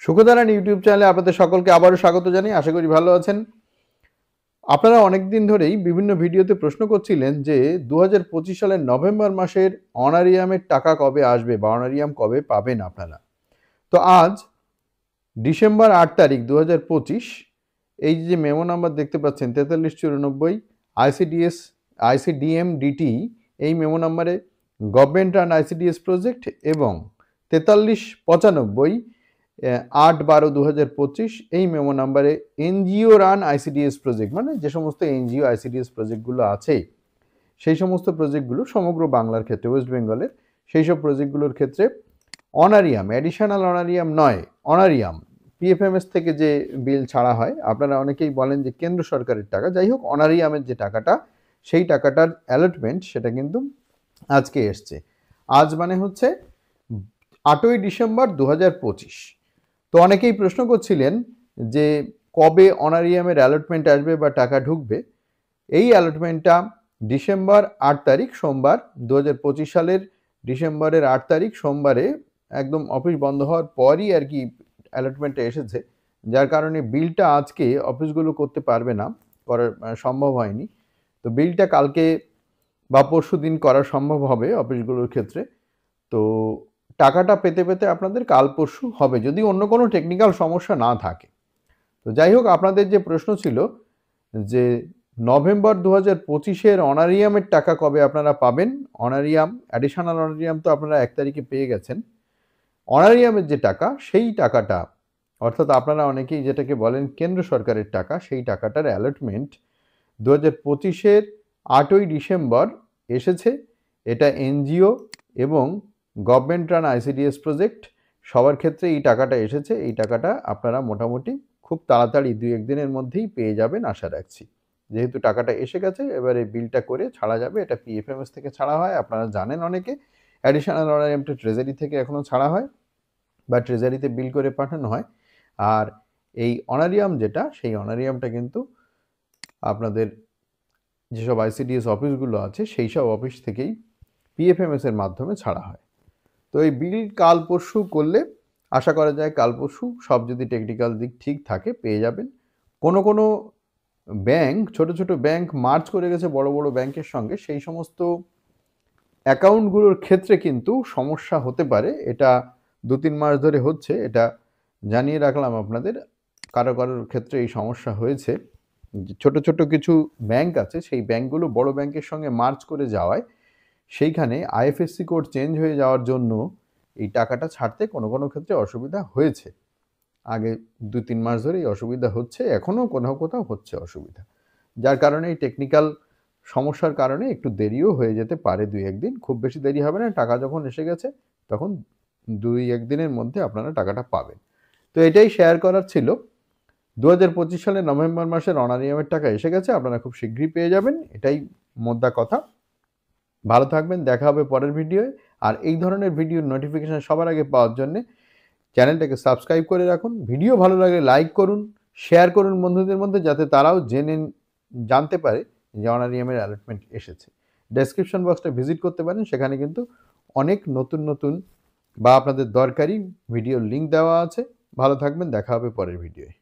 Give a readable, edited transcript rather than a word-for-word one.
সুখদারান YouTube চ্যানেলে আপনাদের সকলকে আবারও স্বাগত জানাই। আশা করি ভালো আছেন। আপনারা অনেকদিন ধরেই বিভিন্ন ভিডিওতে প্রশ্ন করছিলেন যে 2025 সালের নভেম্বর মাসের অনারিয়ামের টাকা কবে আসবে বা অনারিয়াম কবে পাবেন আপনারা। তো আজ ডিসেম্বর 8 তারিখ 2025 এই যে মেমো নাম্বার দেখতে পাচ্ছেন 4394 আইসিডিএম-ডিটি এই মেমো নাম্বারে গভর্নমেন্ট রান আইসিডিএস প্রজেক্ট এবং 4395 8/12/2025 এই মেমো নাম্বারে এনজিও রান আইসিডিএস প্রজেক্ট, মানে যে সমস্ত এনজিও আইসিডিএস প্রজেক্টগুলো আছে সেই সমস্ত প্রজেক্টগুলো সমগ্র বাংলার ক্ষেত্রে, ওয়েস্ট বেঙ্গলের সেই সব প্রজেক্টগুলোর ক্ষেত্রে অনারিয়াম, অ্যাডিশনাল অনারিয়াম নয়, অনারিয়াম পিএফএমএস থেকে যে বিল ছাড়া হয়, আপনারা অনেকেই বলেন যে কেন্দ্র সরকারের টাকা, যাই হোক অনারিয়ামের যে টাকাটা সেই টাকাটার অ্যালটমেন্ট সেটা কিন্তু আজকে এসছে। আজ মানে হচ্ছে 8ই ডিসেম্বর 2025। তো অনেকেই প্রশ্ন করছিলেন যে কবে অনারিয়ামের অ্যালটমেন্ট আসবে বা টাকা ঢুকবে। এই অ্যালটমেন্টটা ডিসেম্বর 8 তারিখ সোমবার 2025 সালের ডিসেম্বরের 8 তারিখ সোমবারে একদম অফিস বন্ধ হওয়ার পরই আর কি অ্যালটমেন্টটা এসেছে, যার কারণে বিলটা আজকে অফিসগুলো করতে পারবে না, করা সম্ভব হয়নি। তো বিলটা কালকে বা পরশু দিন করা সম্ভব হবে অফিসগুলোর ক্ষেত্রে। তো টাকাটা পেতে পেতে আপনাদের কাল পরশু হবে, যদি অন্য কোনো টেকনিক্যাল সমস্যা না থাকে। তো যাই হোক, আপনাদের যে প্রশ্ন ছিল যে নভেম্বর 2025-এর অনারিয়ামের টাকা কবে আপনারা পাবেন, অনারিয়াম অ্যাডিশনাল অনারিয়াম তো আপনারা 1 তারিখে পেয়ে গেছেন। অনারিয়ামের যে টাকা সেই টাকাটা, অর্থাৎ আপনারা অনেকেই যেটাকে বলেন কেন্দ্র সরকারের টাকা, সেই টাকাটার অ্যালটমেন্ট 2025-এর 8ই ডিসেম্বর এসেছে। এটা এনজিও এবং গভর্নমেন্ট রান আইসিডিএস প্রজেক্ট সবার ক্ষেত্রে এই টাকাটা এসেছে। এই টাকাটা আপনারা মোটামুটি খুব তাড়াতাড়ি 2-1 দিনের মধ্যেই পেয়ে যাবেন আশা রাখছি। যেহেতু টাকাটা এসে গেছে, এবারে বিলটা করে ছাড়া যাবে। এটা পিএফএমএস থেকে ছাড়া হয়, আপনারা জানেন অনেকে। অ্যাডিশনাল অনারিয়ামটা ট্রেজারি থেকে এখনও ছাড়া হয় বা ট্রেজারিতে বিল করে পাঠানো হয়। আর এই অনারিয়াম যেটা, সেই অনারিয়ামটা কিন্তু আপনাদের যেসব আইসিডিএস অফিসগুলো আছে সেই সব অফিস থেকেই পিএফএমএস এর মাধ্যমে ছাড়া হয়। তো এই বিল কাল পরশু করলে আশা করা যায় কাল পরশু সব যদি টেকনিক্যাল দিক ঠিক থাকে পেয়ে যাবেন। কোনো কোনো ব্যাংক, ছোট ছোট ব্যাংক মার্জ করে গেছে বড় বড় ব্যাংকের সঙ্গে, সেই সমস্ত অ্যাকাউন্টগুলোর ক্ষেত্রে কিন্তু সমস্যা হতে পারে। এটা 2-3 মাস ধরে হচ্ছে, এটা জানিয়ে রাখলাম আপনাদের। কারো কারোর ক্ষেত্রে এই সমস্যা হয়েছে। ছোট ছোট কিছু ব্যাংক আছে, সেই ব্যাংকগুলো বড় ব্যাংকের সঙ্গে মার্জ করে যাওয়ায় সেইখানে আইএফএসসি কোড চেঞ্জ হয়ে যাওয়ার জন্য এই টাকাটা ছাড়তে কোনো কোনো ক্ষেত্রে অসুবিধা হয়েছে। আগে 2-3 মাস ধরে এই অসুবিধা হচ্ছে, এখনও কোথাও কোথাও হচ্ছে অসুবিধা, যার কারণে এই টেকনিক্যাল সমস্যার কারণে একটু দেরিও হয়ে যেতে পারে 2-1 দিন। খুব বেশি দেরি হবে না, টাকা যখন এসে গেছে তখন 2-1 দিনের মধ্যে আপনারা টাকাটা পাবেন। তো এটাই শেয়ার করার ছিল। 2025 সালের নভেম্বর মাসের অনারিয়ামের টাকা এসে গেছে, আপনারা খুব শীঘ্রই পেয়ে যাবেন, এটাই মোদ্দা কথা। ভালো থাকবেন, দেখা হবে পরের ভিডিওয়ে। আর এই ধরনের ভিডিওর নোটিফিকেশান সবার আগে পাওয়ার জন্যে চ্যানেলটাকে সাবস্ক্রাইব করে রাখুন। ভিডিও ভালো লাগলে লাইক করুন, শেয়ার করুন বন্ধুদের মধ্যে, যাতে তারাও জানতে পারে যে অনারিয়ামের অ্যালটমেন্ট এসেছে। ডেসক্রিপশন বক্সটা ভিজিট করতে পারেন, সেখানে কিন্তু অনেক নতুন নতুন বা আপনাদের দরকারি ভিডিওর লিঙ্ক দেওয়া আছে। ভালো থাকবেন, দেখা হবে পরের ভিডিওয়ে।